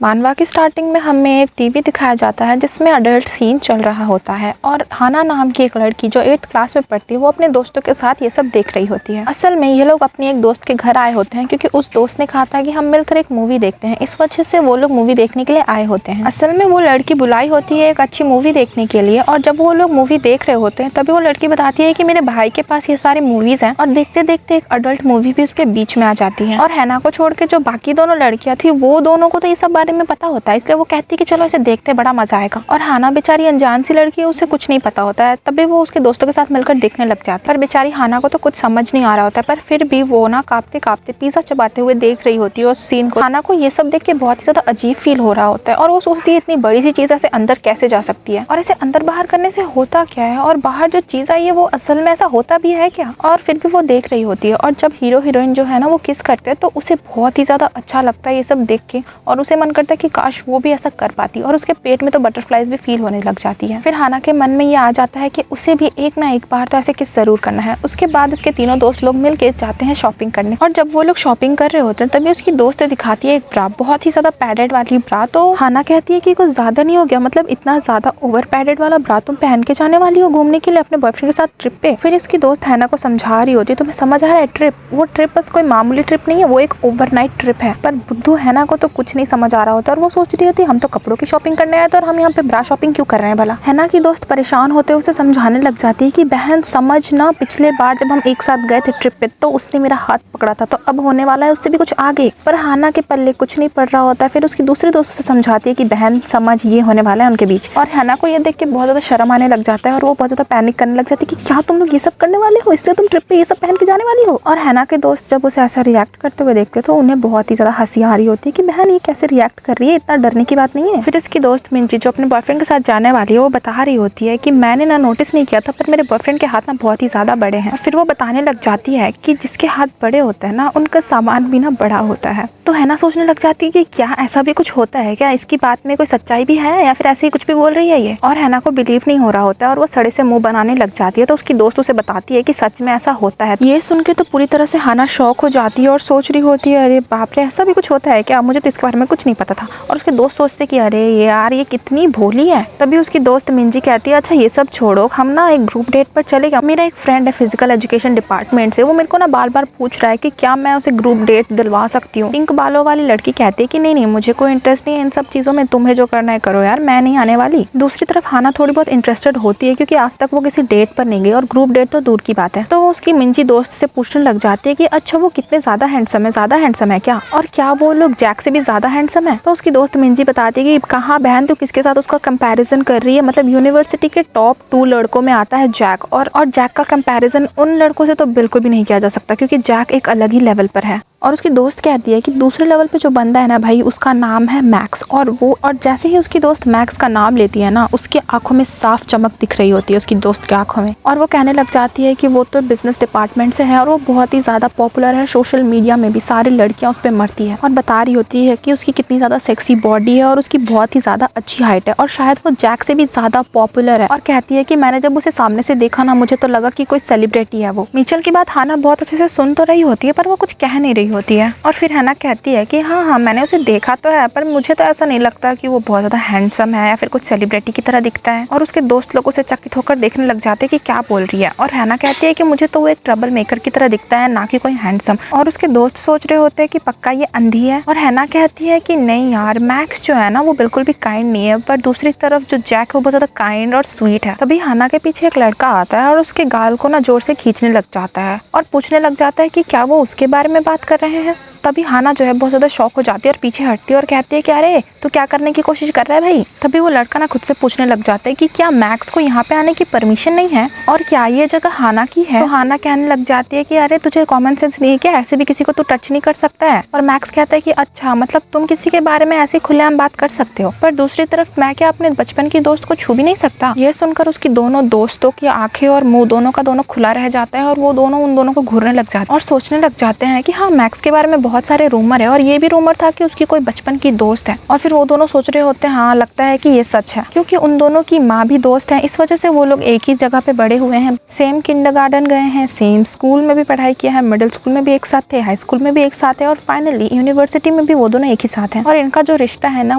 मानवा की स्टार्टिंग में हमें एक टीवी दिखाया जाता है जिसमें अडल्ट सीन चल रहा होता है और हाना नाम की एक लड़की जो 8th क्लास में पढ़ती है वो अपने दोस्तों के साथ ये सब देख रही होती है। असल में ये लोग अपनी एक दोस्त के घर आए होते हैं क्योंकि उस दोस्त ने कहा था कि हम मिलकर एक मूवी देखते हैं, इस वजह से वो लोग मूवी देखने के लिए आए होते हैं। असल में वो लड़की बुलाई होती है एक अच्छी मूवी देखने के लिए और जब वो लोग मूवी देख रहे होते हैं तभी वो लड़की बताती है कि मेरे भाई के पास ये सारी मूवीज हैं और देखते देखते एक अडल्ट मूवी भी उसके बीच में आ जाती है। और हैना को छोड़ के जो बाकी दोनों लड़कियां थी वो दोनों को तो ये सब बारे में पता होता है, इसलिए वो कहती है कि चलो इसे देखते बड़ा मजा आएगा। और हाना बेचारी अनजान सी लड़की है, उसे कुछ नहीं पता होता है, तभी वो उसके दोस्तों के साथ मिलकर देखने लग जाती है। पर बेचारी हाना को तो कुछ समझ नहीं आ रहा होता है, पर फिर भी वो ना कांपते कांपते पिज्जा चबाते हुए देख रही होती है उस सीन को। हाना को ये सब देख के बहुत ही ज्यादा अजीब फील हो रहा होता है और वो सोचती है इतनी बड़ी सी चीज ऐसे अंदर कैसे जा सकती है और इसे अंदर बाहर करने से होता क्या है और बाहर जो चीज आई है वो असल में ऐसा होता भी है क्या। और फिर भी वो देख रही होती है और जब हीरो हीरोइन जो है ना वो किस करते हैं तो उसे बहुत ही ज्यादा अच्छा लगता है ये सब देख के और उसे मन करता है कि काश वो भी ऐसा कर पाती और उसके पेट में तो बटरफ्लाइज भी फील होने लग जाती है। फिर हाना के मन में ये आ जाता है कि उसे भी एक ना एक बार तो ऐसे किस जरूर करना है। उसके बाद उसके तीनों दोस्त लोग मिलके जाते हैं शॉपिंग करने और जब वो लोग शॉपिंग कर रहे होते हैं तभी उसकी दोस्त दिखाती है एक ब्रा, बहुत ही ज्यादा पैडेड वाली ब्रा। तो हाना कहती है कि कुछ ज्यादा नहीं हो गया, मतलब इतना ज्यादा ओवर पैडेड वाला ब्रा तुम पहन के जाने वाली हो घूमने के लिए अपने बॉयफ्रेंड के साथ ट्रिप पे। फिर इसकी दोस्त हैना को समझा रही होती है तुम्हें समझ आ रहा है ट्रिप, वो ट्रिप बस कोई मामूली ट्रिप नहीं है, वो एक ओवरनाइट ट्रिप है। पर बुद्धू हैना को तो कुछ नहीं समझ आ रहा होता और वो सोच रही होती हम तो कपड़ों की शॉपिंग करने आए थे और हम यहाँ पे ब्रा शॉपिंग क्यों कर रहे हैं भला। हैना की दोस्त परेशान होते उसे समझाने लग जाती है कि बहन समझना, पिछले बार जब हम एक साथ गए थे ट्रिप पे तो उसने मेरा हाथ पकड़ा था, तो अब होने वाला है उससे भी कुछ आगे। पर हैना के पल्ले कुछ नहीं पड़ रहा होता है। फिर उसकी दूसरी दोस्त से समझाती है कि बहन समझ ये होने वाला है उनके बीच। और हैना को ये देख के बहुत ज्यादा शर्म आने लग जाता है और वो बहुत ज्यादा पैनिक करने लग जाती है कि क्या तुम लोग ये सब करने वाले हो, इसलिए तुम ट्रिप पे ये सब पहन के जाने वाली हो। और हैना के दोस्त जब उसे ऐसा रिएक्ट करते हुए देखते तो उन्हें बहुत ही ज्यादा हंसी आ रही होती है कि बहन ये कैसे रिएक्ट कर रही है, इतना डरने की बात नहीं है। फिर इसकी दोस्त मिंजी जो अपने बॉयफ्रेंड के साथ जाने वाली है वो बता रही होती है कि मैंने ना नोटिस नहीं किया था पर मेरे बॉयफ्रेंड के हाथ ना बहुत ही ज्यादा बड़े हैं। फिर वो बताने लग जाती है कि जिसके हाथ बड़े होते हैं ना उनका सामान भी ना बड़ा होता है। तो हैना सोचने लग जाती है कि क्या ऐसा भी कुछ होता है क्या, इसकी बात में कोई सच्चाई भी है या फिर ऐसे ही कुछ भी बोल रही है ये। और हैना को बिलीव नहीं हो रहा होता है और वो सड़े से मुंह बनाने लग जाती है। तो उसकी दोस्त उसे बताती है कि सच में ऐसा होता है। ये सुन के तो पूरी तरह से हैना शॉक हो जाती है और सोच रही होती है अरे बाप रे ऐसा भी कुछ होता है क्या, मुझे तो इसके बारे में कुछ नहीं पता था। और उसके दोस्त सोचते कि अरे यार ये कितनी भोली है। तभी उसकी दोस्त मिंजी कहती है अच्छा ये सब छोड़ो, हम ना एक ग्रुप डेट पर चलेगा। मेरा एक फ्रेंड है फिजिकल एजुकेशन डिपार्टमेंट से, वो मेरे को ना बार बार पूछ रहा है कि क्या मैं उसे ग्रुप डेट दिलवा सकती हूँ। पिंक बालों वाली लड़की कहती है कि नहीं नहीं मुझे कोई इंटरेस्ट नहीं है इन सब चीजों में, तुम्हें जो करना है करो यार, मैं नहीं आने वाली। दूसरी तरफ हाना थोड़ी बहुत इंटरेस्टेड होती है क्योंकि आज तक वो किसी डेट पर नहीं गई और ग्रुप डेट तो दूर की बात है। तो वो उसकी मिंजी दोस्त से पूछने लग जाती है कि अच्छा वो कितने ज्यादा हैंडसम है क्या, और क्या वो लोग जैक से भी ज्यादा हैंडसम है। तो उसकी दोस्त मिंजी बताती है कि कहाँ बहन, तो किसके साथ उसका कंपैरिजन कर रही है, मतलब यूनिवर्सिटी के टॉप 2 लड़कों में आता है जैक और जैक का कंपैरिजन उन लड़कों से तो बिल्कुल भी नहीं किया जा सकता क्योंकि जैक एक अलग ही लेवल पर है। और उसकी दोस्त कहती है कि दूसरे लेवल पे जो बंदा है ना भाई उसका नाम है मैक्स, और जैसे ही उसकी दोस्त मैक्स का नाम लेती है ना उसके आंखों में साफ चमक दिख रही होती है उसकी दोस्त के आंखों में। और वो कहने लग जाती है कि वो तो बिजनेस डिपार्टमेंट से है और वो बहुत ही ज्यादा पॉपुलर है, सोशल मीडिया में भी सारी लड़कियां उस पर मरती है। और बता रही होती है कि उसकी कितनी ज्यादा सेक्सी बॉडी है और उसकी बहुत ही ज्यादा अच्छी हाइट है और शायद वो जैक से भी ज्यादा पॉपुलर है। और कहती है कि मैंने जब उसे सामने से देखा ना मुझे तो लगा कि कोई सेलिब्रिटी है वो। मिचेल की बात हाना बहुत अच्छे से सुन तो रही होती है पर वो कुछ कह नहीं रही होती है। और फिर हैना कहती है कि हाँ मैंने उसे देखा तो है पर मुझे तो ऐसा नहीं लगता कि वो बहुत ज्यादा हैंडसम है या फिर कुछ सेलिब्रिटी की तरह दिखता है। और उसके दोस्त लोग उसे चकित होकर देखने लग जाते हैं कि क्या बोल रही है। और हैना कहती है कि मुझे तो वो एक ट्रबल मेकर की तरह दिखता है ना कि कोई हैंडसम। और उसके दोस्त सोच रहे होते हैं कि पक्का ये अंधी है। और हैना कहती है कि नहीं यार मैक्स जो है ना वो बिल्कुल भी काइंड नहीं है, पर दूसरी तरफ जो जैक है वो बहुत ज्यादा काइंड और स्वीट है। तभी हैना के पीछे एक लड़का आता है और उसके गाल को ना जोर से खींचने लग जाता है और पूछने लग जाता है कि क्या वो उसके बारे में बात कर रहे हैं। तभी हाना जो है बहुत ज्यादा शॉक हो जाती है और पीछे हटती है और कहती है कि अरे तू क्या करने की कोशिश कर रहा है भाई। तभी वो लड़का ना खुद से पूछने लग जाता है कि क्या मैक्स को यहाँ पे आने की परमिशन नहीं है और क्या ये जगह हाना की है। तो हाना कहने लग जाती है कि अरे तुझे कॉमन सेंस नहीं है क्या, ऐसे भी किसी को तू टच नहीं कर सकता है। और मैक्स कहता है कि अच्छा मतलब तुम किसी के बारे में ऐसे खुलेआम बात कर सकते हो, पर दूसरी तरफ मैं क्या अपने बचपन की दोस्त को छू भी नहीं सकता। ये सुनकर उसकी दोनों दोस्तों की आंखें और मुंह दोनों का दोनों खुला रह जाता है और वो दोनों उन दोनों को घूरने लग जाते हैं और सोचने लग जाते हैं कि हाँ मैक्स के बारे में बहुत सारे रूमर है और ये भी रूमर था कि उसकी कोई बचपन की दोस्त है। और फिर वो दोनों सोच रहे होते हैं हाँ लगता है कि ये सच है, क्योंकि उन दोनों की माँ भी दोस्त है। इस वजह से वो लोग एक ही जगह पे बड़े हुए हैं, सेम किंडरगार्टन गए हैं, सेम स्कूल में भी पढ़ाई किया है, मिडिल स्कूल में भी एक साथ थे, हाई स्कूल में भी एक साथ है और फाइनली यूनिवर्सिटी में भी वो दोनों एक ही साथ हैं। और इनका जो रिश्ता है ना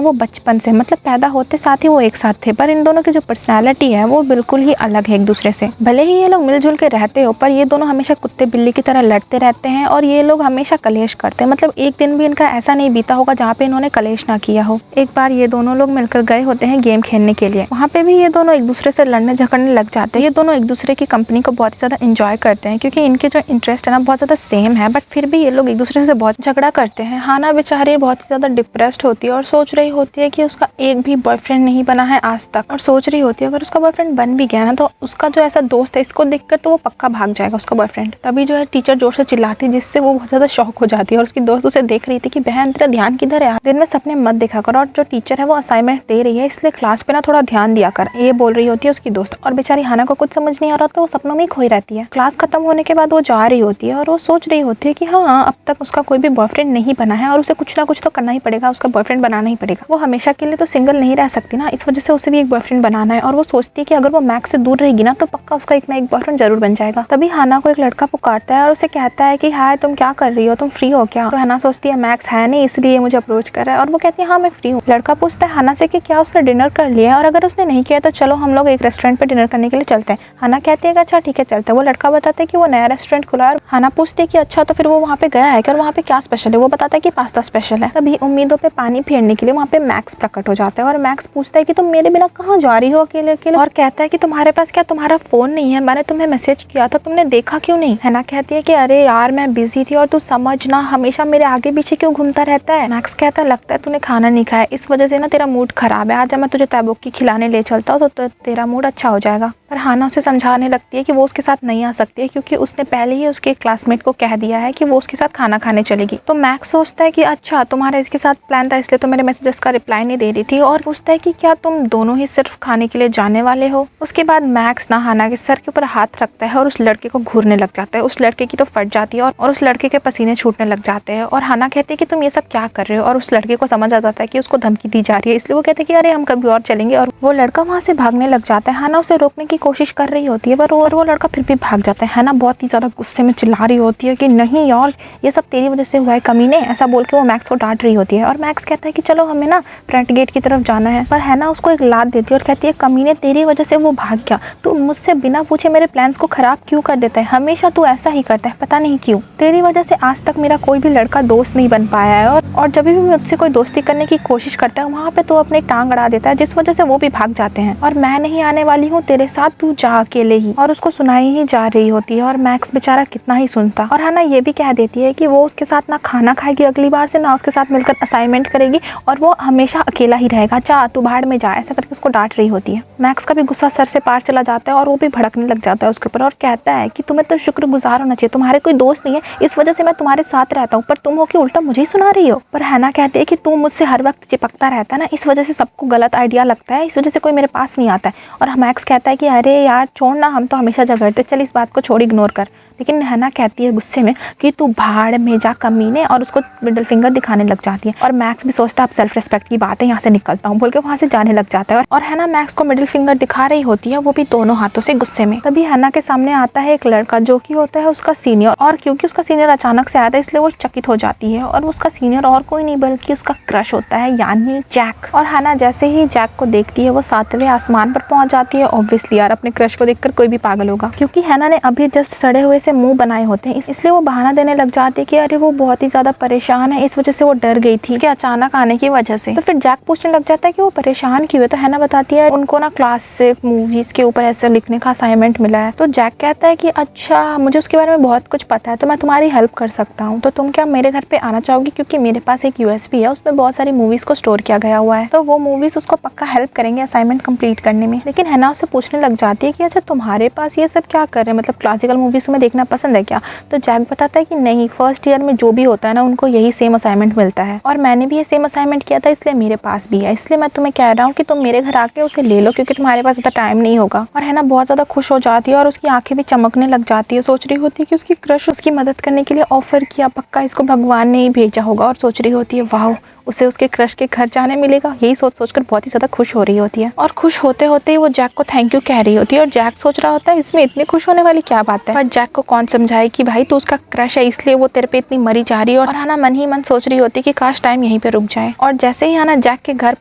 वो बचपन से, मतलब पैदा होते साथ ही वो एक साथ थे। पर इन दोनों की जो पर्सनैलिटी है वो बिल्कुल ही अलग है एक दूसरे से। भले ही ये लोग मिलजुल के रहते हो पर ये दोनों हमेशा कुत्ते बिल्ली की तरह लड़ते रहते हैं और ये लोग हमेशा कलेश करते हैं। मतलब एक दिन भी इनका ऐसा नहीं बीता होगा जहाँ पे इन्होंने कलेश ना किया हो। एक बार ये दोनों लोग मिलकर गए होते हैं गेम खेलने के लिए, वहाँ पे भी ये दोनों एक दूसरे से लड़ने झगड़ने लग जाते हैं। ये दोनों एक दूसरे की कंपनी को बहुत ही ज्यादा एंजॉय करते हैं क्योंकि इनके जो इंटरेस्ट है ना बहुत ज्यादा सेम है, बट फिर भी ये लोग एक दूसरे से बहुत झगड़ा करते हैं। हाना बेचारी बहुत ही ज्यादा डिप्रेस्ड होती है और सोच रही होती है कि उसका एक भी बॉयफ्रेंड नहीं बना है आज तक, और सोच रही होती है अगर उसका बॉयफ्रेंड बन भी गया ना तो उसका जो ऐसा दोस्त है इसको देखकर तो वो पक्का भाग जाएगा उसका बॉयफ्रेंड। तभी जो है टीचर जोर से चिल्लाती है जिससे वो बहुत ज्यादा शॉक हो जाती है और उसकी दोस्त उसे देख रही थी कि बहन तेरा ध्यान किधर है, दिन में सपने मत देखा कर, और जो टीचर है वो असाइनमेंट दे रही है इसलिए क्लास पे ना थोड़ा ध्यान दिया कर, ये बोल रही होती है उसकी दोस्त। और बेचारी हाना को कुछ समझ नहीं आ रहा तो वो सपनों में ही खोई रहती है। क्लास खत्म होने के बाद वो जा रही होती है और वो सोच रही होती है कि हाँ अब तक उसका कोई भी बॉयफ्रेंड नहीं बना है और उसे कुछ ना कुछ तो करना ही पड़ेगा, उसका बॉयफ्रेंड बनाना ही पड़ेगा। वो हमेशा के लिए तो सिंगल नहीं रह सकती ना, इस वजह से उसे भी एक बॉयफ्रेंड बनाना है। और वो सोचती है कि अगर वो मैक्स से दूर रहेगी ना तो पक्का उसका एक ना एक बॉयफ्रेंड जरूर बन जाएगा। तभी हाना को एक लड़का पुकारता है और उसे कहता है कि हाय तुम क्या कर रही हो, तुम फ्री हो क्या? तो हाना सोचती है मैक्स है नहीं इसलिए मुझे अप्रोच कर रहा है, और वो कहती है हाँ मैं फ्री हूँ। लड़का पूछता है हाना से कि क्या उसने डिनर कर लिया है, और अगर उसने नहीं किया तो चलो हम लोग एक रेस्टोरेंट पे डिनर करने के लिए चलते हैं। हाना कहती है कि अच्छा ठीक है चलते हैं। वो लड़का बताता है कि वो नया रेस्टोरेंट खुला है। हाना पूछती है कि अच्छा तो फिर वो वहाँ पे गया है क्या और वहाँ पे क्या स्पेशल है? वो बताता है कि पास्ता स्पेशल है। तभी उम्मीदों पे पानी फेरने के लिए वहाँ पे मैक्स प्रकट हो जाता है और मैक्स पूछता है कि तुम मेरे बिना कहाँ जा रही हो अकेले अकेले, और कहता है कि तुम्हारे पास क्या तुम्हारा फोन नहीं है? मैंने तुम्हें मैसेज किया था तुमने देखा क्यों नहीं? हैना कहती है कि अरे यार मैं बिजी थी और तू समझना हमेशा मेरे आगे पीछे क्यों घूमता रहता है। मैक्स कहता है लगता है तूने खाना नहीं खाया इस वजह से ना तेरा मूड खराब है, आज मैं तुझे तैबूकी खिलाने ले चलता हूँ तो तेरा मूड अच्छा हो जाएगा। पर हाना उसे समझाने लगती है कि वो उसके साथ नहीं आ सकती है क्योंकि उसने पहले ही उसके क्लासमेट को कह दिया है कि वो उसके साथ खाना खाने चलेगी। तो मैक्स सोचता है कि अच्छा तुम्हारा इसके साथ प्लान था इसलिए तो मेरे मैसेजेस का रिप्लाई नहीं दे रही थी, और पूछता है कि क्या तुम दोनों ही सिर्फ खाने के लिए जाने वाले हो? उसके बाद मैक्स ना हाना के सर के ऊपर हाथ रखता है और उस लड़के को घूरने लग जाता है। उस लड़के की तो फट जाती है और उस लड़के के पसीने छूटने लग जाते हैं। और हाना कहती है कि तुम ये सब क्या कर रहे हो, और उस लड़के को समझ आ जाता है कि उसको धमकी दी जा रही है, इसलिए वो कहते हैं कि अरे हम कभी और चलेंगे, और वो लड़का वहाँ से भागने लग जाता है। हाना उसे रोकने की कोशिश कर रही होती है पर वो लड़का फिर भी भाग जाता है। हाना बहुत ही ज्यादा गुस्से में चिल्ला रही होती है कि नहीं यार ये सब तेरी वजह से हुआ है कमीने, ऐसा बोल के वो मैक्स को डांट रही होती है। और मैक्स कहता है कि चलो हमें ना फ्रंट गेट की तरफ जाना है, पर हैना उसको एक लात देती है और कहती है कमीने तेरी वजह से वो भाग गया, तू मुझसे बिना पूछे मेरे प्लान्स को खराब क्यों कर देता है, हमेशा तू ऐसा ही करता है पता नहीं क्यों, तेरी वजह से आज तक मेरा कोई भी लड़का दोस्त नहीं बन पाया है, और जब भी मुझसे कोई दोस्ती करने की कोशिश करता है वहाँ पे तो अपनी टांग अड़ा देता है जिस वजह से वो भी भाग जाते हैं, और मैं नहीं आने वाली हूँ तेरे साथ, तू जा अकेले ही। और उसको सुनाई ही जा रही होती है और मैक्स बेचारा कितना ही सुनता। और हाना ये भी कह देती है कि वो उसके साथ ना खाना खाएगी अगली बार से, ना उसके साथ मिलकर असाइनमेंट करेगी, और वो हमेशा अकेला ही रहेगा, जा तू भाड़ में जा, ऐसा करके उसको डांट रही होती है। मैक्स का भी गुस्सा सर से पार चला जाता है और वो भी भड़कने लग जाता है उसके ऊपर और कहता है कि तुम्हें तो शुक्रगुजार होना चाहिए, तुम्हारे कोई दोस्त नहीं है इस वजह से मैं तुम्हारे साथ रहता हूँ, पर तुम हो कि उल्टा मुझे ही सुना रही हो। पर हैना कहती है कि तू मुझसे हर वक्त चिपकता रहता है ना, इस वजह से सबको गलत आइडिया लगता है, इस वजह से कोई मेरे पास नहीं आता है। और मैक्स कहता है कि अरे यार छोड़ ना, हम तो हमेशा झगड़ते, चल इस बात को छोड़, इग्नोर कर। लेकिन हैना कहती है गुस्से में कि तू भाड़ में जा कमीने, और उसको मिडिल फिंगर दिखाने लग जाती है। और मैक्स भी सोचता है अब सेल्फ रिस्पेक्ट की बात है, यहाँ से निकलता हूँ बोल के वहाँ से जाने लग जाता है। और हैना मैक्स को मिडिल फिंगर दिखा रही होती है, वो भी दोनों हाथों से गुस्से में। तभी हैना के सामने आता है एक लड़का जो कि होता है उसका सीनियर, और क्योंकि उसका सीनियर अचानक से आया था इसलिए वो चकित हो जाती है, और उसका सीनियर और कोई नहीं बल्कि उसका क्रश होता है यानी जैक। और हैना जैसे ही जैक को देखती है वो 7वें आसमान पर पहुंच जाती है। ऑब्वियसली यार अपने क्रश को देखकर कोई भी पागल होगा, क्योंकि हैना ने अभी जस्ट सड़े हुए से मुंह बनाए होते हैं, इसलिए वो बहाना देने लग जाती है कि अरे वो बहुत ही ज्यादा परेशान है, इस वजह से वो डर गई थी उसके अचानक आने की वजह से। तो फिर जैक पूछने लग जाता है कि वो परेशान क्यों है, तो हैना बताती है उनको ना क्लास से मूवीज के ऊपर ऐसे लिखने का असाइनमेंट मिला है। तो जैक कहता है कि अच्छा मुझे उसके बारे में बहुत कुछ पता है, तो मैं तुम्हारी हेल्प कर सकता हूँ, तो तुम क्या मेरे घर पे आना चाहोगी, क्योंकि मेरे पास एक USB है उसमें बहुत सारी मूवीज को स्टोर किया गया हुआ है, तो वो मूवीज उसको पक्का हेल्प करेंगे असाइनमेंट कंप्लीट करने में। लेकिन हैना उससे पूछने लग जाती है कि अच्छा तुम्हारे पास ये सब क्या कर रहे हैं, मतलब क्लासिकल मूवीज तुम्हें देखने देखना पसंद है क्या? तो जैक बताता है कि नहीं, फर्स्ट ईयर में जो भी होता है ना उनको यही सेम असाइनमेंट मिलता है और मैंने भी ये सेम असाइनमेंट किया था, इसलिए मेरे पास भी है, इसलिए मैं तुम्हें कह रहा हूँ कि तुम मेरे घर आके उसे ले लो क्योंकि तुम्हारे पास ज़्यादा टाइम नहीं होगा। और है ना बहुत ज़्यादा खुश हो जाती है और उसकी आंखें भी चमकने लग जाती है। सोच रही होती है कि उसकी क्रश उसकी मदद करने के लिए ऑफर किया, पक्का इसको भगवान ने ही भेजा होगा। और सोच रही होती है वाह, उसे उसके क्रश के घर जाने मिलेगा। यही सोच सोचकर बहुत ही ज़्यादा खुश हो रही होती है और खुश होते होते ही वो जैक को थैंक यू कह रही होती है। और जैक सोच रहा होता है इसमें इतनी खुश होने वाली क्या बात है, पर जैक को कौन समझाए कि भाई तो उसका क्रश है इसलिए वो तेरे पे इतनी मरी जा रही है। और हाना मन ही मन सोच रही होती है कि काश टाइम यहीं पे रुक जाए। और जैसे ही हाना जैक के घर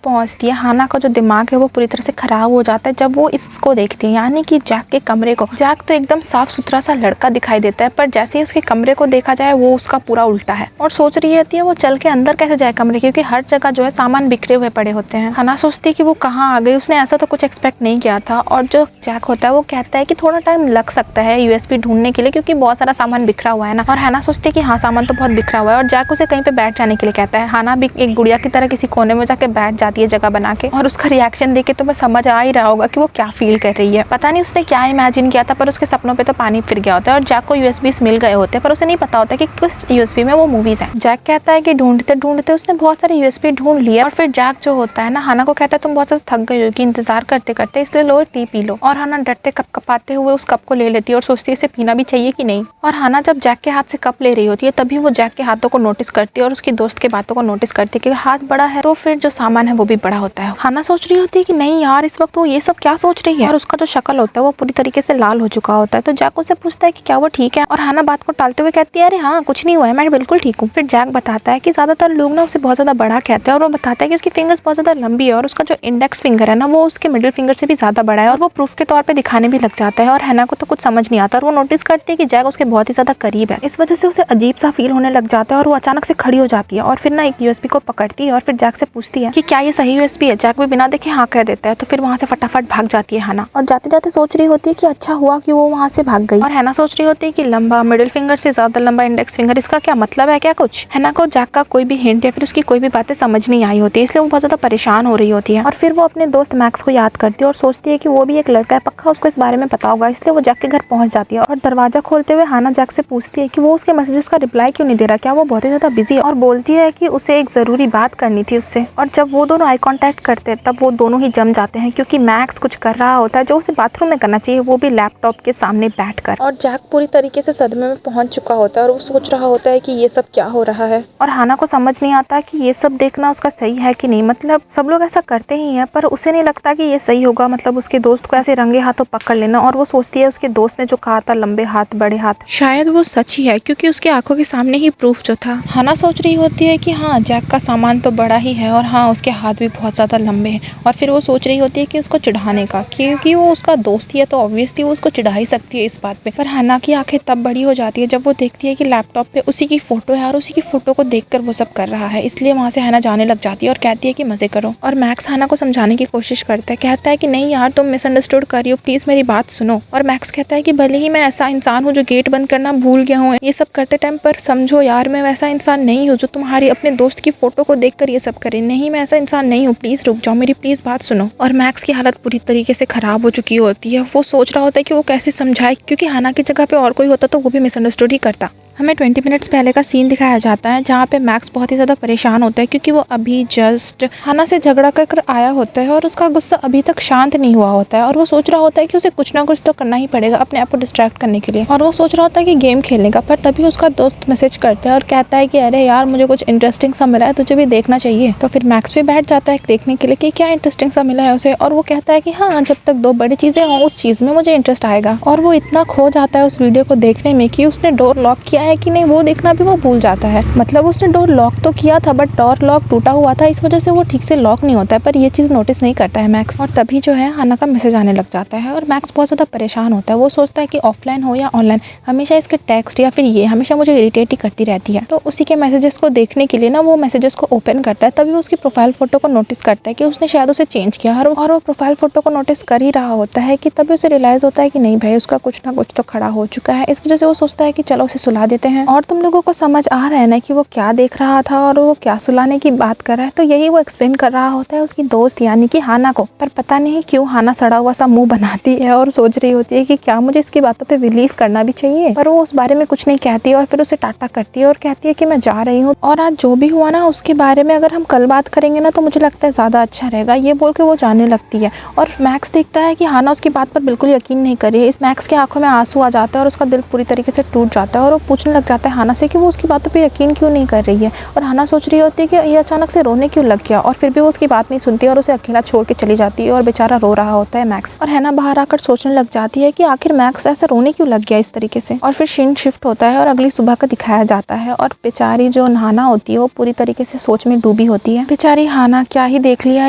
पहुंचती है, हाना का जो दिमाग है वो पूरी तरह से खराब हो जाता है जब वो इसको देखती है, यानी कि जैक के कमरे को। जैक तो एकदम साफ सुथरा सा लड़का दिखाई देता है, पर जैसे ही उसके कमरे को देखा जाए वो उसका पूरा उल्टा है। और सोच रही होती है वो चल के अंदर कैसे जाए कमरे, क्योंकि हर जगह जो है सामान बिखरे हुए पड़े होते हैं। हाना सोचती है कि वो कहाँ आ गई, उसने ऐसा तो कुछ एक्सपेक्ट नहीं किया था। और जो जैक होता है वो कहता है कि थोड़ा टाइम लग सकता है यूएसबी ढूंढने के लिए क्योंकि बहुत सारा सामान बिखरा हुआ है ना। और हाना सोचती है कि हाँ सामान तो बहुत बिखरा हुआ है और जैक उसे कहीं पे बैठ जाने के लिए कहता है। हाना भी एक गुड़िया की तरह किसी कोने में जाके बैठ जाती है जगह बना के, और उसका रिएक्शन देख के तो मैं समझ आ ही रहा होगा कि वो क्या फील कर रही है। पता नहीं उसने क्या इमेजिन किया था, पर उसके सपनों पे तो पानी फिर गया होता है और जैक को यूएसबीस मिल गए होते हैं, पर उसे नहीं पता होता कि किस यूएसबी में वो मूवीज हैं। जैक कहता है कि ढूंढते ढूंढते उसने बहुत सारे यूएसबी ढूंढ लिया और फिर जैक जो होता है ना हाना को कहता है तुम बहुत ज्यादा थक गई होगी इंतजार करते करते, इसलिए लो टी पी लो। और हाना डरते कपकपाते हुए उस कप को ले लेती है और सोचती है इसे पीना भी चाहिए कि नहीं। और हाना जब जैक के हाथ से कप ले रही होती है तभी वो जैक के हाथों को नोटिस करती है और उसकी दोस्त के बातों को नोटिस करती है कि हाथ बड़ा है तो फिर जो सामान है वो भी बड़ा होता है। हाना सोच रही होती है कि नहीं यार इस वक्त वो ये सब क्या सोच रही है, और उसका जो शक्ल होता है वो पूरी तरीके से लाल हो चुका होता है। तो जैक उसे पूछता है कि क्या वो ठीक है, और हाना बात को टालते हुए कहती है अरे हाँ कुछ नहीं हुआ है, मैं बिल्कुल ठीक हूँ। फिर जैक बताता है कि ज्यादातर लोग ना उसे बहुत ज्यादा बड़ा कहते हैं और वो बताता है कि उसकी फिंगर्स बहुत ज्यादा लंबी है और उसका जो इंडेक्स फिंगर है ना वो उसके मिडिल फिंगर से भी ज्यादा बड़ा है, और वो प्रूफ के तौर पे दिखाने भी लग जाता है। और हैना को तो कुछ समझ नहीं आता और वो नोटिस करती है कि जैक उसके बहुत ही ज्यादा करीब है। इस वजह से उसे अजीब सा फील होने लग जाता है और वो अचानक से खड़ी हो जाती है और फिर ना एक यूएसबी को पकड़ती है और फिर जैक से पूछती है कि क्या ये सही यूएसबी है। जैक भी बिना देखे हाँ कह देता है, तो फिर वहाँ से फटाफट भाग जाती है हैना। और जाते जाते सोच रही होती है कि अच्छा हुआ कि वो वहाँ से भाग गई। और हैना सोच रही होती है कि लंबा मिडिल फिंगर से ज्यादा लंबा इंडेक्स फिंगर, इसका क्या मतलब है क्या कुछ। हैना को जैक का कोई भी हिंट या फिर उसकी कोई भी बातें समझ नहीं आई होती, इसलिए वो बहुत ज्यादा परेशान हो रही होती है। और फिर वो अपने दोस्त मैक्स को याद करती है और सोचती है कि वो भी एक लड़का है, पक्का उसको इस बारे में पता होगा, इसलिए वो जैक के घर पहुंच जाती है। और दरवाजा खोलते हुए हाना जैक से पूछती है कि वो उसके मैसेजेस का रिप्लाई क्यों नहीं दे रहा, क्या वो बहुत ही ज्यादा बिजी है, और बोलती है कि उसे एक जरूरी बात करनी थी उससे। और जब वो दोनों आई कांटेक्ट करते हैं तब वो दोनों ही जम जाते हैं क्योंकि मैक्स कुछ कर रहा होता है जो उसे बाथरूम में करना चाहिए, वो भी लैपटॉप के सामने बैठकर। और जैक पूरी तरीके से सदमे में पहुंच चुका होता है और वो सोच रहा होता है कि ये सब क्या हो रहा है। और हाना को समझ नहीं आता कि ये सब देखना उसका सही है कि नहीं, मतलब सब लोग ऐसा करते ही हैं पर उसे नहीं लगता कि ये सही होगा, मतलब उसके दोस्त को ऐसे रंगे हाथों पकड़ लेना। और वो सोचती है उसके दोस्त ने जो कहा था लंबे हाथ बड़े हाथ, शायद वो सच ही है क्योंकि उसके आंखों के सामने ही प्रूफ जो था। हाना सोच रही होती है कि हाँ जैक का सामान तो बड़ा ही है और हाँ उसके हाथ भी बहुत ज्यादा लंबे हैं। और फिर वो सोच रही होती है कि उसको चिढ़ाने का, क्योंकि वो उसका दोस्त ही है तो ऑब्वियसली वो उसको चिढ़ा ही सकती है इस बात पे। पर हाना की आंखें तब बड़ी हो जाती है जब वो देखती है कि लैपटॉप पे उसी की फोटो है और उसी की फोटो को देखकर वो सब कर रहा है, इसलिए वहाँ से हाना जाने लग जाती है और कहती है कि मजे करो। और मैक्स हाना को समझाने की कोशिश करता है, कहता है कि नहीं यार तुम मिसअंडरस्टूड कर रही हो, प्लीज मेरी बात सुनो। और मैक्स कहता है कि भले ही मैं ऐसा इंसान हूँ जो गेट बंद करना भूल गया हूँ ये सब करते टाइम, पर समझो यार मैं वैसा इंसान नहीं हूँ जो तुम्हारी अपने दोस्त की फोटो को देखकर ये सब करे। नहीं मैं ऐसा इंसान नहीं हूँ, प्लीज रुक जाओ, मेरी प्लीज बात सुनो। और मैक्स की हालत पूरी तरीके से खराब हो चुकी होती है, वो सोच रहा होता है कि वो कैसे समझाए क्योंकि हाना की जगह पे और कोई होता तो वो भी मिसअंडरस्टूड ही करता। हमें 20 मिनट्स पहले का सीन दिखाया जाता है जहाँ पे मैक्स बहुत ही ज़्यादा परेशान होता है क्योंकि वो अभी जस्ट हाना से झगड़ा कर आया होता है और उसका गुस्सा अभी तक शांत नहीं हुआ होता है और वो सोच रहा होता है कि उसे कुछ ना कुछ तो करना ही पड़ेगा अपने आप को डिस्ट्रैक्ट करने के लिए। और वो सोच रहा होता है कि गेम खेलने का, पर तभी उसका दोस्त मैसेज करता है और कहता है कि अरे यार मुझे कुछ इंटरेस्टिंग सा मिला है, तुझे भी देखना चाहिए। तो फिर मैक्स भी बैठ जाता है देखने के लिए कि क्या इंटरेस्टिंग सा मिला है उसे, और वो कहता है कि हाँ जब तक दो बड़ी चीज़ें हों उस चीज़ में मुझे इंटरेस्ट आएगा। और वो इतना खो जाता है उस वीडियो को देखने में कि उसने डोर लॉक किया है कि नहीं वो देखना भी वो भूल जाता है। मतलब उसने डोर लॉक तो किया था बट डोर लॉक टूटा हुआ था, इस वजह से वो ठीक से लॉक नहीं होता है, पर ये चीज नोटिस नहीं करता है मैक्स। और तभी जो है हाना का मैसेज आने लग जाता है और मैक्स बहुत ज्यादा परेशान होता है। वो सोचता है कि ऑफलाइन हो या ऑनलाइन हमेशा इसके टेक्स्ट या फिर ये हमेशा मुझे इरिटेट ही करती रहती है। तो उसी के मैसेजेस को देखने के लिए ना वो मैसेजेस को ओपन करता है, तभी वो उसकी प्रोफाइल फोटो को नोटिस करता है कि उसने शायद उसे चेंज किया और वो प्रोफाइल फोटो को नोटिस कर ही रहा होता है कि तभी उसे रियलाइज होता है कि नहीं भाई उसका कुछ ना कुछ तो खड़ा हो चुका है। इस वजह से वो सोचता है कि चलो उसे सुला देते हैं। और तुम लोगों को समझ आ रहा है ना कि वो क्या देख रहा था और वो क्या सुलाने की बात कर रहा है। तो यही वो एक्सप्लेन कर रहा होता है उसकी दोस्त यानी कि हाना को। पर पता नहीं क्यों हाना सड़ा हुआ सा मुंह बनाती है और सोच रही होती है कि क्या मुझे इसकी बातों पे बिलीव करना भी चाहिए। पर वो उस बारे में कुछ नहीं कहती और फिर उसे टाटा करती है और कहती है कि मैं जा रही हूँ और आज जो भी हुआ ना उसके बारे में अगर हम कल बात करेंगे ना तो मुझे लगता है ज्यादा अच्छा रहेगा। ये बोल के वो जाने लगती है और मैक्स देखता है कि हाना उसकी बात पर बिल्कुल यकीन नहीं कर रही है। इस मैक्स की आंखों में आंसू आ जाता है और उसका दिल पूरी तरीके से टूट जाता है और वो पूछने लग जाता है हाना से कि वो उसकी बातों पे यकीन क्यों नहीं कर रही है। और हाना सोच रही होती है कि ये अचानक से रोने क्यों लग गया और फिर भी वो उसकी बात नहीं सुनती और उसे अकेला छोड़ के चली जाती है और बेचारा रो रहा होता है मैक्स। और हैना बाहर आकर सोचने लग जाती है कि आखिर मैक्स ऐसा रोने क्यों लग गया इस तरीके से। और फिर सीन शिफ्ट होता है और अगली सुबह का दिखाया जाता है और बेचारी जो हाना होती है वो पूरी तरीके से सोच में डूबी होती है। बेचारी हाना क्या ही देख लिया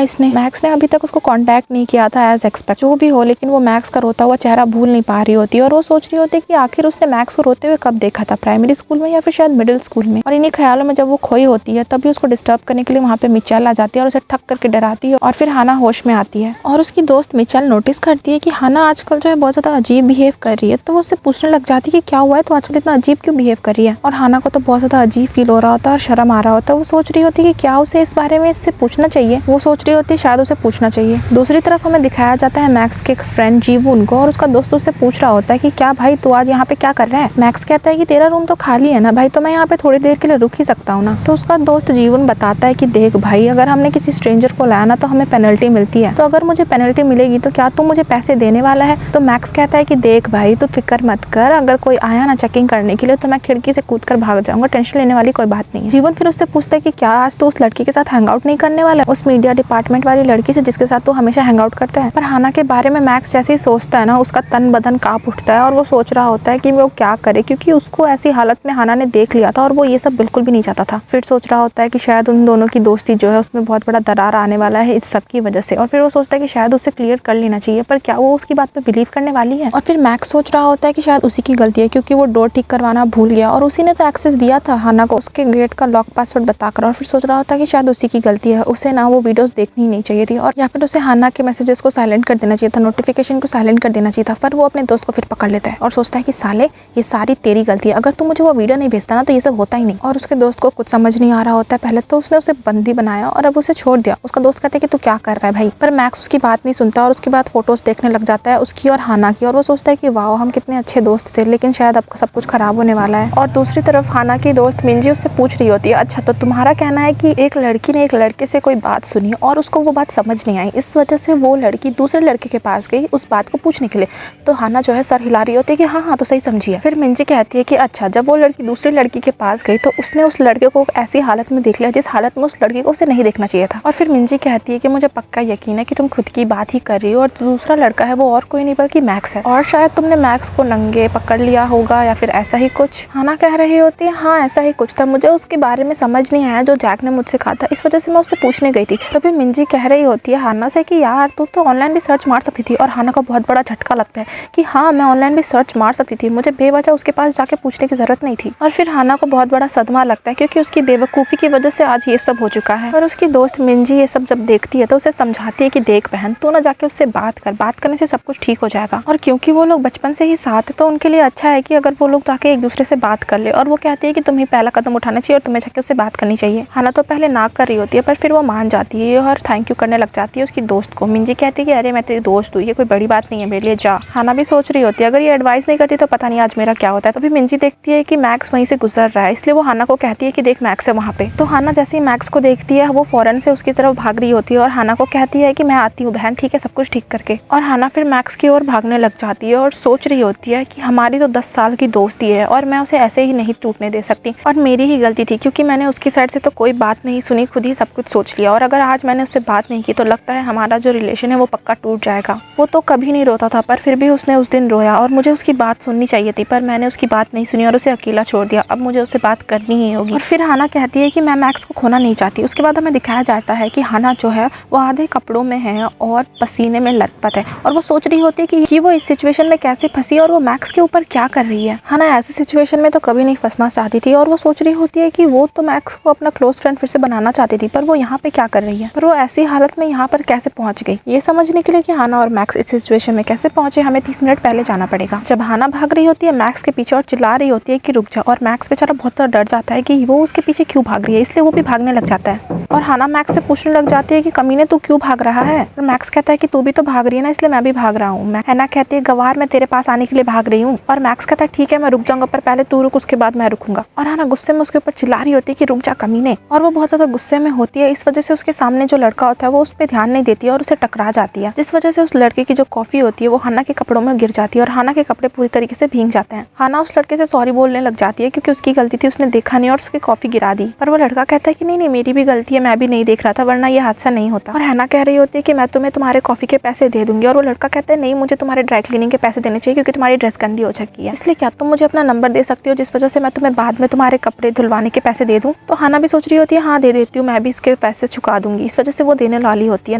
इसने। मैक्स ने अभी तक उसको कांटेक्ट नहीं किया था एज एक्सपेक्ट। जो भी हो लेकिन वो मैक्स का रोता हुआ चेहरा भूल नहीं पा रही होती है और वो सोच रही होती है कि आखिर उसने मैक्स को रोते हुए कब देखा था, प्राइमरी स्कूल में या फिर शायद मिडिल स्कूल में। और इन्हीं ख्यालों में जब वो खोई होती है तभी उसको डिस्टर्ब करने के लिए वहाँ पे मिचेल आ जाती है और उसे ठक करके डराती है और फिर हाना होश में आती है। और उसकी दोस्त मिचेल नोटिस करती है कि हाना आजकल जो है बहुत ज्यादा अजीब बिहेव कर रही है। तो वो उससे पूछने लग जाती है कि क्या हुआ है, तो आजकल इतना अजीब क्यों बिहेव कर रही है। और हाना को तो बहुत ज्यादा अजीब फील हो रहा होता है और शर्म आ रहा होता है। वो सोच रही होती है कि क्या उसे इस बारे में इससे पूछना चाहिए। वो सोच रही होती है शायद उसे पूछना चाहिए। दूसरी तरफ हमें दिखाया जाता है मैक्स के एक फ्रेंड जीवून को और उसका दोस्त उससे पूछ रहा होता है कि क्या भाई तू आज यहाँ पे क्या कर रहा है। मैक्स कहता है कि तेरा रूम तो खाली है ना भाई, तो मैं यहाँ पे थोड़ी देर के लिए रुक ही सकता हूँ ना। तो उसका दोस्त जीवन बताता है कि देख भाई अगर हमने किसी स्ट्रेंजर को लाया ना तो हमें पेनल्टी मिलती है, तो अगर मुझे पेनल्टी मिलेगी तो क्या तू मुझे पैसे देने वाला है। तो मैक्स कहता है कि देख भाई तू फिक्र मत कर, अगर कोई आया ना चेकिंग करने के लिए तो मैं खिड़की से कूद कर भाग जाऊंगा, टेंशन लेने वाली कोई बात नहीं है। जीवन फिर उससे पूछता है कि क्या आज तो उस लड़की के साथ हैंग आउट नहीं करने वाला, उस मीडिया डिपार्टमेंट वाली लड़की से जिसके साथ तो हमेशा हैंग आउट करता है। पर हाना के बारे में मैक्स जैसे ही सोचता है ना उसका तन बदन कांप उठता है और वो सोच रहा होता है कि वो क्या करे, क्योंकि उसको ऐसी हालत में हाना ने देख लिया था और वो ये सब बिल्कुल भी नहीं चाहता था। फिर सोच रहा होता है कि शायद उन दोनों की दोस्ती जो है उसमें बहुत बड़ा दरार आने वाला है इस सब की वजह से। और फिर वो सोचता है कि शायद उसे क्लियर कर लेना चाहिए, पर क्या वो उसकी बात पे बिलीव करने वाली है। और फिर मैक्स सोच रहा होता है कि शायद उसी की गलती है क्योंकि वो डोर ठीक करवाना भूल गया और उसी ने तो एक्सेस दिया था हाना को उसके गेट का लॉक पासवर्ड बताकर। और फिर सोच रहा होता है कि शायद उसी की गलती है, उसे ना वो वीडियोस देखनी नहीं चाहिए थी और या फिर उसे हाना के मैसेजेस को साइलेंट कर देना चाहिए था, नोटिफिकेशन को साइलेंट कर देना चाहिए था। पर वो अपने दोस्त को फिर पकड़ लेता है और सोचता है कि साले ये सारी तेरी गलती है, अगर तू मुझे वो वीडियो नहीं भेजता ना तो ये सब होता ही नहीं। और उसके दोस्त को कुछ समझ नहीं आ रहा होता है। पहले तो उसने उसे बंदी बनाया और अब उसे छोड़ दिया। उसका दोस्त कहता है कि तू क्या कर रहा है भाई, पर मैक्स उसकी बात नहीं सुनता और उसके बाद फोटोज देखने लग जाता है उसकी और हाना की और वो सोचता है कि वाह हम कितने अच्छे दोस्त थे, लेकिन शायद अब सब कुछ खराब होने वाला है। और दूसरी तरफ हाना की दोस्त मिंजी उससे पूछ रही होती है अच्छा तो तुम्हारा कहना है कि एक लड़की ने एक लड़के से कोई बात सुनी और उसको वो बात समझ नहीं आई, इस वजह से वो लड़की दूसरे लड़के के पास गई उस बात को पूछने के लिए। तो हाना जो है सर हिला रही होती है कि हाँ तो सही समझी है। फिर मिंजी कहती है कि अच्छा जब वो लड़की दूसरी लड़की के पास गई तो उसने उस लड़के को ऐसी हालत में देख लिया जिस हालत में उस लड़की को उसे नहीं देखना चाहिए था। और फिर मिंजी कहती है कि मुझे पक्का यकीन है कि तुम खुद की बात ही कर रही हो और दूसरा लड़का है वो और कोई नहीं बल्कि मैक्स है और शायद तुमने मैक्स को नंगे पकड़ लिया होगा या फिर ऐसा ही कुछ। हाना कह रही होती है हाँ ऐसा ही कुछ था, मुझे उसके बारे में समझ नहीं आया जो जैक ने मुझसे कहा था, इस वजह से मैं उससे पूछने गई थी। तभी मिंजी कह रही होती है हाना से कि यार तू तो ऑनलाइन भी सर्च मार सकती थी। और हाना को बहुत बड़ा झटका लगता है कि हाँ मैं ऑनलाइन भी सर्च मार सकती थी, मुझे बेवजह उसके पास जाके पूछने की जरूरत नहीं थी। और फिर हाना को बहुत बड़ा सदमा लगता है क्योंकि उसकी बेवकूफ़ी की वजह से आज ये सब हो चुका है। और उसकी दोस्त मिंजी ये सब जब देखती है तो उसे समझाती है कि देख बहन तू ना जाके उससे बात कर, बात करने से सब कुछ ठीक हो जाएगा। और क्योंकि वो लोग बचपन से ही साथ है तो उनके लिए अच्छा है कि अगर वो लोग जाके एक दूसरे से बात कर ले। और वो कहती है कि तुम्हें पहला कदम उठाना चाहिए और तुम्हें जाके उससे बात करनी चाहिए। हाना तो पहले ना कर रही होती है पर फिर वो मान जाती है और थैंक यू करने लग जाती है उसकी दोस्त को। मिंजी कहती है कि अरे मैं तेरी दोस्त हूँ, ये कोई बड़ी बात नहीं है मेरे लिए, जा। हाना भी सोच रही होती है अगर ये एडवाइस नहीं करती तो पता नहीं आज मेरा क्या होता है। तभी मिंजी देखती है कि मैक्स वहीं से गुजर रहा है, इसलिए वो हाना को कहती है कि देख मैक्स है वहाँ पे। तो हाना जैसे ही मैक्स को देखती है वो फौरन से उसकी तरफ भाग रही होती है और हाना को कहती है कि मैं आती हूँ बहन, ठीक है सब कुछ ठीक करके। और हाना फिर मैक्स की ओर भागने लग जाती है और सोच रही होती है कि हमारी तो 10 साल की दोस्ती है और मैं उसे ऐसे ही नहीं टूटने दे सकती और मेरी ही गलती थी क्योंकि मैंने उसकी साइड से तो कोई बात नहीं सुनी, खुद ही सब कुछ सोच लिया। और अगर आज मैंने उससे बात नहीं की तो लगता है हमारा जो रिलेशन है वो पक्का टूट जाएगा। वो तो कभी नहीं रोता था पर फिर भी उसने उस दिन रोया और मुझे उसकी बात सुननी चाहिए थी पर मैंने उसकी बात नहीं सुनी और उसे अकेला छोड़ दिया। अब मुझे उससे बात करनी ही होगी। और फिर हाना कहती है कि मैं मैक्स को खोना नहीं चाहती। उसके बाद हमें दिखाया जाता है कि हाना जो है वो आधे कपड़ों में है और पसीने में लथपथ है और वो सोच रही होती है कि वो इस सिचुएशन में कैसे फंसी और वो मैक्स के ऊपर क्या कर रही है। हाना ऐसी सिचुएशन में तो कभी नहीं फंसना चाहती थी और वो सोच रही होती है कि वो तो मैक्स को अपना क्लोज फ्रेंड फिर से बनाना चाहती थी पर वो यहाँ पे क्या कर रही है, पर वो ऐसी हालत में यहाँ पर कैसे पहुंच गई। ये समझने के लिए कि हाना और मैक्स इस सिचुएशन में कैसे पहुंचे हमें 30 मिनट पहले जाना पड़ेगा। जब हाना भाग रही होती है मैक्स के पीछे और चिल्ला रही होती है कि रुक जा, और मैक्स बेचारा बहुत ज़्यादा डर जाता है कि वो उसके पीछे क्यों भाग रही है, इसलिए वो भी भागने लग जाता है। और हाना मैक्स से पूछने लग जाती है कि कमीने तू क्यों भाग रहा है। और मैक्स कहता है कि तू भी तो भाग रही है ना, इसलिए मैं भी भाग रहा हूँ। हैना कहती है गवार मैं तेरे पास आने के लिए भाग रही हूँ। और मैक्स कहता है ठीक है मैं रुक जाऊंगा, पर पहले तू रुक, उसके बाद मैं रुकूंगा। और हाना गुस्से में उसके ऊपर चिल्ला रही होती है कि रुक जा कमीने। और वो बहुत ज्यादा गुस्से में होती है, इस वजह से उसके सामने जो लड़का होता है वो उस पर ध्यान नहीं देती है और उसे टकरा जाती है, जिस वजह से उस लड़के की जो कॉफी होती है वो हाना के कपड़ों में गिर जाती है और हाना के कपड़े पूरी तरीके से भीग जाते हैं। हाना उस लड़के से सॉरी बोलने लग जाती है क्योंकि उसकी गलती थी, उसने देखा नहीं और उसकी कॉफी गिरा दी। पर वो लड़का कहता है कि नहीं मेरी भी गलती है, मैं भी नहीं देख रहा था, वरना ये हादसा नहीं होता। और हैना कह रही होती है कि मैं तुम्हें तुम्हारे कॉफी के पैसे दे दूंगी। और वो लड़का कहता है नहीं, मुझे तुम्हारे ड्राई क्लीनिंग के पैसे देने चाहिए क्योंकि तुम्हारी ड्रेस गंदी हो चुकी है, इसलिए क्या तुम मुझे अपना नंबर दे सकती हो जिस वजह से मैं तुम्हें बाद में तुम्हारे कपड़े धुलवाने के पैसे दे दूं। तो हाना भी सोच रही होती है हाँ दे देती हूँ, मैं भी इसके पैसे चुका दूंगी, इस वजह से वो देने वाली होती है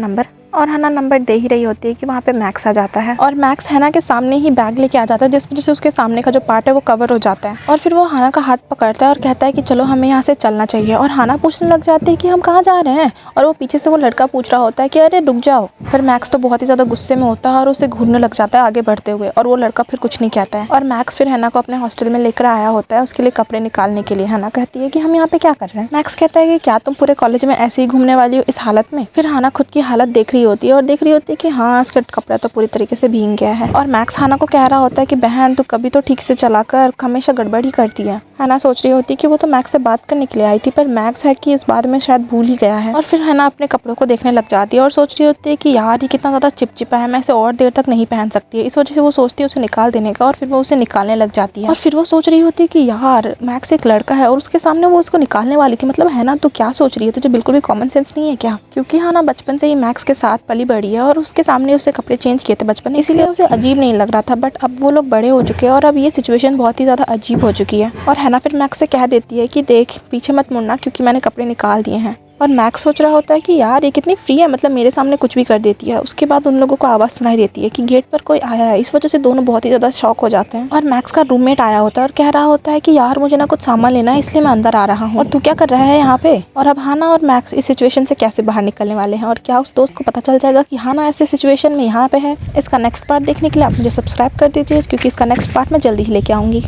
नंबर। और हैना नंबर दे ही रही होती है कि वहाँ पे मैक्स आ जाता है और मैक्स हैना के सामने ही बैग लेके आ जाता है, जिस वजह से उसके सामने का जो पार्ट है वो कवर हो जाता है। और फिर वो हैना का हाथ पकड़ता है और कहता है कि चलो हमें यहाँ से चलना चाहिए। और हैना पूछने लग जाती है कि हम कहाँ जा रहे हैं, और वो पीछे से वो लड़का पूछ रहा होता है कि अरे रुक जाओ। फिर मैक्स तो बहुत ही ज़्यादा गुस्से में होता है और उसे घूरने लग जाता है आगे बढ़ते हुए, और वो लड़का फिर कुछ नहीं कहता है। और मैक्स फिर हैना को अपने हॉस्टल में लेकर आया होता है उसके लिए कपड़े निकालने के लिए। हैना कहती है कि हम यहाँ पे क्या कर रहे हैं। मैक्स कहता है कि क्या तुम पूरे कॉलेज में ऐसे ही घूमने वाली हो इस हालत में। फिर हैना खुद की हालत देख रही होती है और देख रही होती है कि हाँ इसका कपड़ा तो पूरी तरीके से भीग गया है। और मैक्स हैना को कह रहा होता है कि बहन तू कभी तो ठीक से चला कर, हमेशा गड़बड़ ही करती है। हैना सोच रही होती है कि वो तो मैक्स से बात करने के लिए आई थी, पर मैक्स है कि इस बारे में शायद भूल ही गया है। और फिर हैना अपने कपड़ों को देखने लग जाती है और सोच रही होती है कि यार ये कितना ज़्यादा चिपचिपा है, मैं इसे और देर तक नहीं पहन सकती है। इस वजह से वो सोचती है उसे निकाल देने का, और फिर वो उसे निकालने लग जाती है। और फिर वो सोच रही होती है कि यार मैक्स एक लड़का है और उसके सामने वो उसको निकालने वाली थी, मतलब हैना तू क्या सोच रही है, तुझे बिल्कुल भी कॉमन सेंस नहीं है क्या। क्योंकि हैना बचपन से ही मैक्स के साथ पली बड़ी है और उसके सामने उसे कपड़े चेंज किए थे बचपन, इसीलिए उसे अजीब नहीं लग रहा था। बट अब वो लोग बड़े हो चुके हैं और अब ये सिचुएशन बहुत ही ज़्यादा अजीब हो चुकी है। और हैना फिर मैक्स से कह देती है कि देख पीछे मत मुड़ना क्योंकि मैंने कपड़े निकाल दिए हैं। और मैक्स सोच रहा होता है कि यार ये कितनी फ्री है, मतलब मेरे सामने कुछ भी कर देती है। उसके बाद उन लोगों को आवाज़ सुनाई देती है कि गेट पर कोई आया है, इस वजह से दोनों बहुत ही ज़्यादा शॉक हो जाते हैं। और मैक्स का रूममेट आया होता है और कह रहा होता है कि यार मुझे ना कुछ सामान लेना है इसलिए मैं अंदर आ रहा हूँ, और तू क्या कर रहा है यहाँ पे। और अब हैना और मैक्स इस सिचुएशन से कैसे बाहर निकलने वाले हैं, और क्या उस दोस्त को पता चल जाएगा कि हैना ऐसे सिचुएशन में यहाँ पे है। इसका नेक्स्ट पार्ट देखने के लिए आप मुझे सब्सक्राइब कर दीजिए क्योंकि इसका नेक्स्ट पार्ट मैं जल्दी ही लेके आऊँगी।